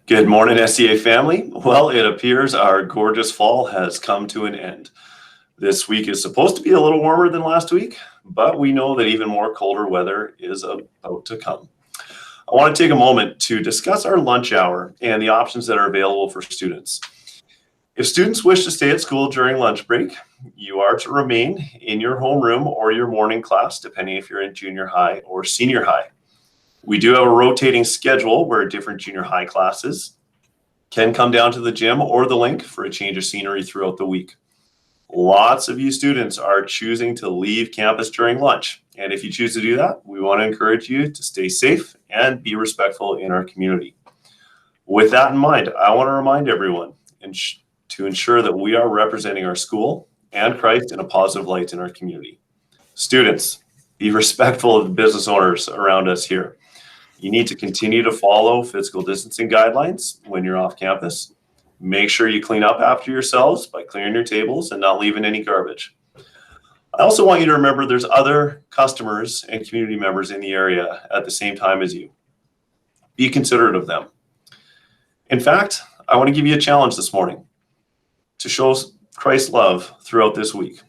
Good morning, SCA family. Well, it appears our gorgeous fall has come to an end. This week is supposed to be a little warmer than last week, but we know that even more colder weather is about to come. I want to take a moment to discuss our lunch hour and the options that are available for students. If students wish to stay at school during lunch break, you are to remain in your homeroom or your morning class, depending if you're in junior high or senior high. We do have a rotating schedule where different junior high classes can come down to the gym or the link for a change of scenery throughout the week. Lots of you students are choosing to leave campus during lunch. And if you choose to do that, we want to encourage you to stay safe and be respectful in our community. With that in mind, I want to remind everyone to ensure that we are representing our school and Christ in a positive light in our community. Students, be respectful of the business owners around us here. You need to continue to follow physical distancing guidelines when you're off campus. Make sure you clean up after yourselves by clearing your tables and not leaving any garbage. I also want you to remember there's other customers and community members in the area at the same time as you. Be considerate of them. In fact, I want to give you a challenge this morning to show Christ's love throughout this week.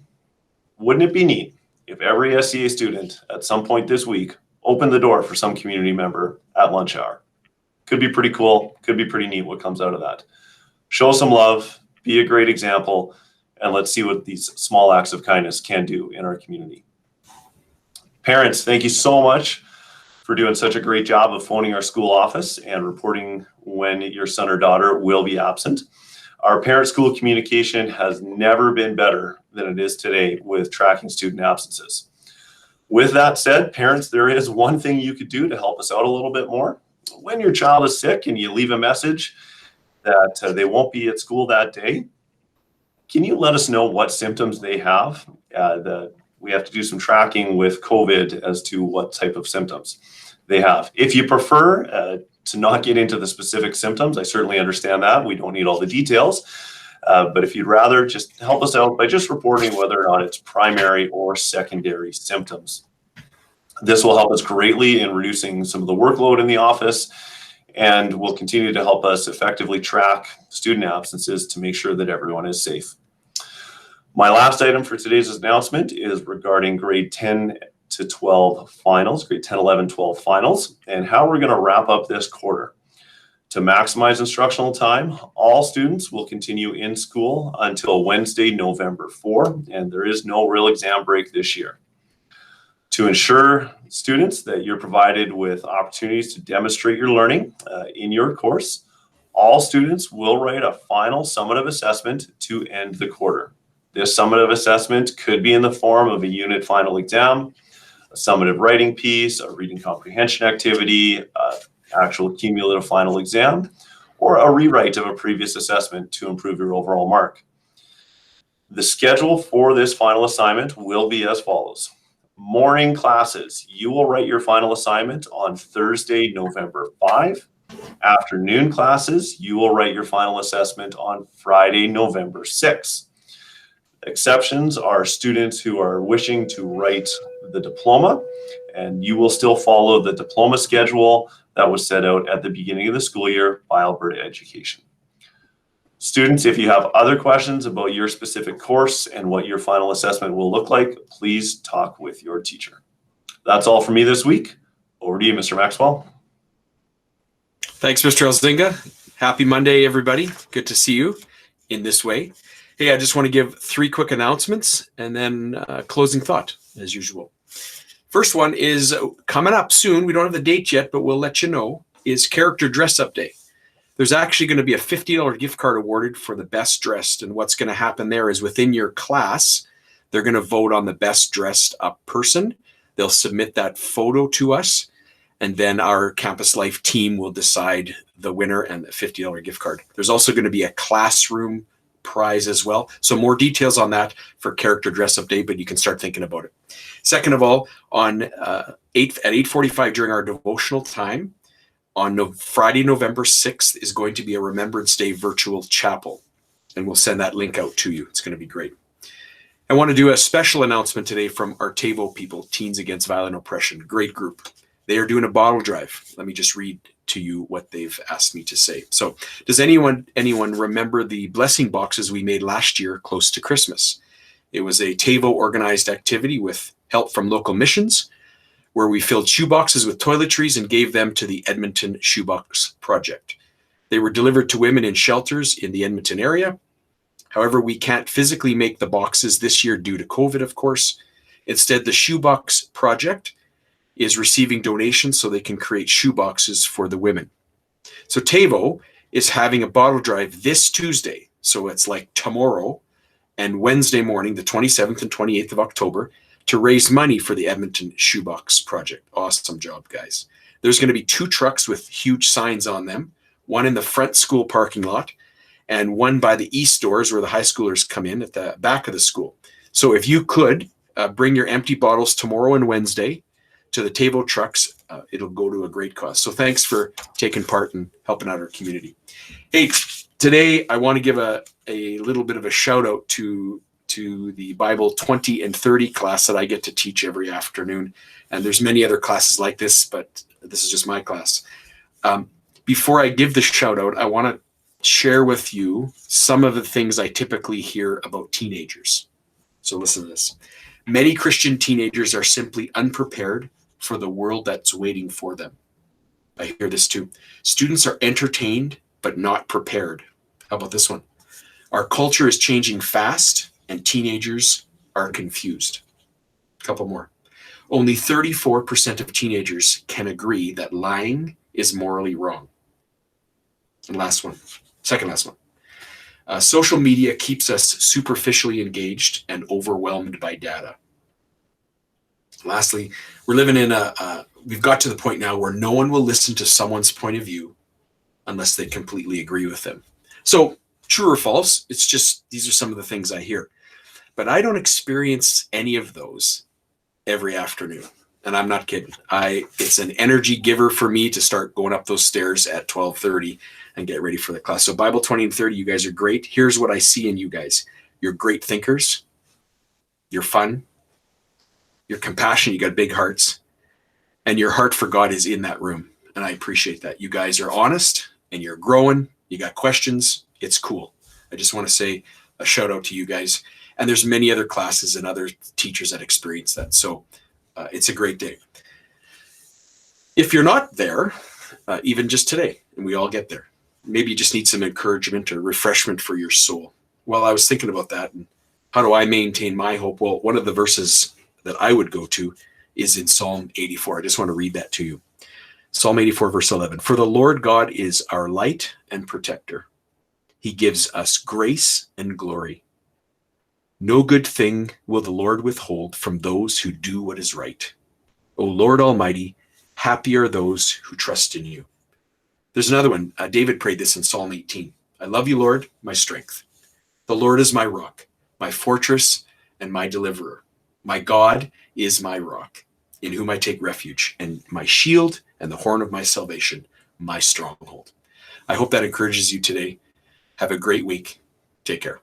Wouldn't it be neat if every SCA student at some point this week open the door for some community member at lunch hour? Could be pretty cool, could be pretty neat what comes out of that. Show some love, be a great example, and let's see what these small acts of kindness can do in our community. Parents, thank you so much for doing such a great job of phoning our school office and reporting when your son or daughter will be absent. Our parent-school communication has never been better than it is today with tracking student absences. With that said, parents, there is one thing you could do to help us out a little bit more. When your child is sick and you leave a message that they won't be at school that day, can you let us know what symptoms they have? We have to do some tracking with COVID as to what type of symptoms they have. If you prefer to not get into the specific symptoms, I certainly understand that. We don't need all the details. But if you'd rather, just help us out by just reporting whether or not it's primary or secondary symptoms. This will help us greatly in reducing some of the workload in the office and will continue to help us effectively track student absences to make sure that everyone is safe. My last item for today's announcement is regarding grade 10 to 12 finals, grade 10, 11, 12 finals, and how we're going to wrap up this quarter. To maximize instructional time, all students will continue in school until Wednesday, November 4, and there is no real exam break this year. To ensure students that you're provided with opportunities to demonstrate your learning in your course, all students will write a final summative assessment to end the quarter. This summative assessment could be in the form of a unit final exam, a summative writing piece, a reading comprehension activity, actual cumulative final exam, or a rewrite of a previous assessment to improve your overall mark. The schedule for this final assignment will be as follows. Morning classes, you will write your final assignment on Thursday, November 5. Afternoon classes, you will write your final assessment on Friday, November 6. Exceptions are students who are wishing to write the diploma, and you will still follow the diploma schedule that was set out at the beginning of the school year by Alberta Education. Students, if you have other questions about your specific course and what your final assessment will look like, please talk with your teacher. That's all for me this week. Over to you, Mr. Maxwell. Thanks, Mr. Elzinga. Happy Monday, everybody. Good to see you in this way. Hey, I just want to give 3 quick announcements and then closing thought, as usual. First one is coming up soon. We don't have the date yet, but we'll let you know, is Character Dress Up Day. There's actually going to be a $50 gift card awarded for the best dressed. And what's going to happen there is within your class, they're going to vote on the best dressed up person. They'll submit that photo to us. And then our Campus Life team will decide the winner and the $50 gift card. There's also going to be a classroom prize as well. So more details on that for Character Dress Up Day, but you can start thinking about it. Second of all, at 8:45 during our devotional time, on Friday, November 6th is going to be a Remembrance Day virtual chapel. And we'll send that link out to you. It's going to be great. I want to do a special announcement today from Artevo people, Teens Against Violent Oppression. Great group. They are doing a bottle drive. Let me just read to you what they've asked me to say. So does anyone remember the blessing boxes we made last year close to Christmas? It was a TAVO organized activity with help from local missions, where we filled shoeboxes with toiletries and gave them to the Edmonton Shoebox Project. They were delivered to women in shelters in the Edmonton area. However, we can't physically make the boxes this year due to COVID, of course. Instead, the Shoebox Project is receiving donations so they can create shoeboxes for the women. So TAVO is having a bottle drive this Tuesday. So it's like tomorrow and Wednesday morning, the 27th and 28th of October, to raise money for the Edmonton Shoebox Project. Awesome job, guys. There's going to be 2 trucks with huge signs on them, one in the front school parking lot and one by the east doors where the high schoolers come in at the back of the school. So if you could bring your empty bottles tomorrow and Wednesday to the TAVO trucks, it'll go to a great cause. So thanks for taking part and helping out our community. Hey, today I want to give a little bit of a shout out to the Bible 20 and 30 class that I get to teach every afternoon. And there's many other classes like this, but this is just my class. Before I give the shout out, I want to share with you some of the things I typically hear about teenagers. So listen to this. Many Christian teenagers are simply unprepared for the world that's waiting for them. I hear this too. Students are entertained, but not prepared. How about this one? Our culture is changing fast, and teenagers are confused. A couple more. Only 34% of teenagers can agree that lying is morally wrong. And second last one. Social media keeps us superficially engaged and overwhelmed by data. Lastly, we're living in we've got to the point now where no one will listen to someone's point of view unless they completely agree with them. So true or false, it's just, these are some of the things I hear. But I don't experience any of those every afternoon. And I'm not kidding. It's an energy giver for me to start going up those stairs at 12:30 and get ready for the class. So Bible 20 and 30, you guys are great. Here's what I see in you guys. You're great thinkers. You're fun. You're compassionate. You got big hearts. And your heart for God is in that room. And I appreciate that. You guys are honest and you're growing. You got questions. It's cool. I just want to say a shout out to you guys. And there's many other classes and other teachers that experience that. So it's a great day. If you're not there, even just today, and we all get there, maybe you just need some encouragement or refreshment for your soul. Well, I was thinking about that. And how do I maintain my hope? Well, one of the verses that I would go to is in Psalm 84. I just want to read that to you. Psalm 84, verse 11. For the Lord God is our light and protector. He gives us grace and glory. No good thing will the Lord withhold from those who do what is right. O Lord Almighty, happy are those who trust in you. There's another one. David prayed this in Psalm 18. I love you, Lord, my strength. The Lord is my rock, my fortress, and my deliverer. My God is my rock, in whom I take refuge, and my shield and the horn of my salvation, my stronghold. I hope that encourages you today. Have a great week. Take care.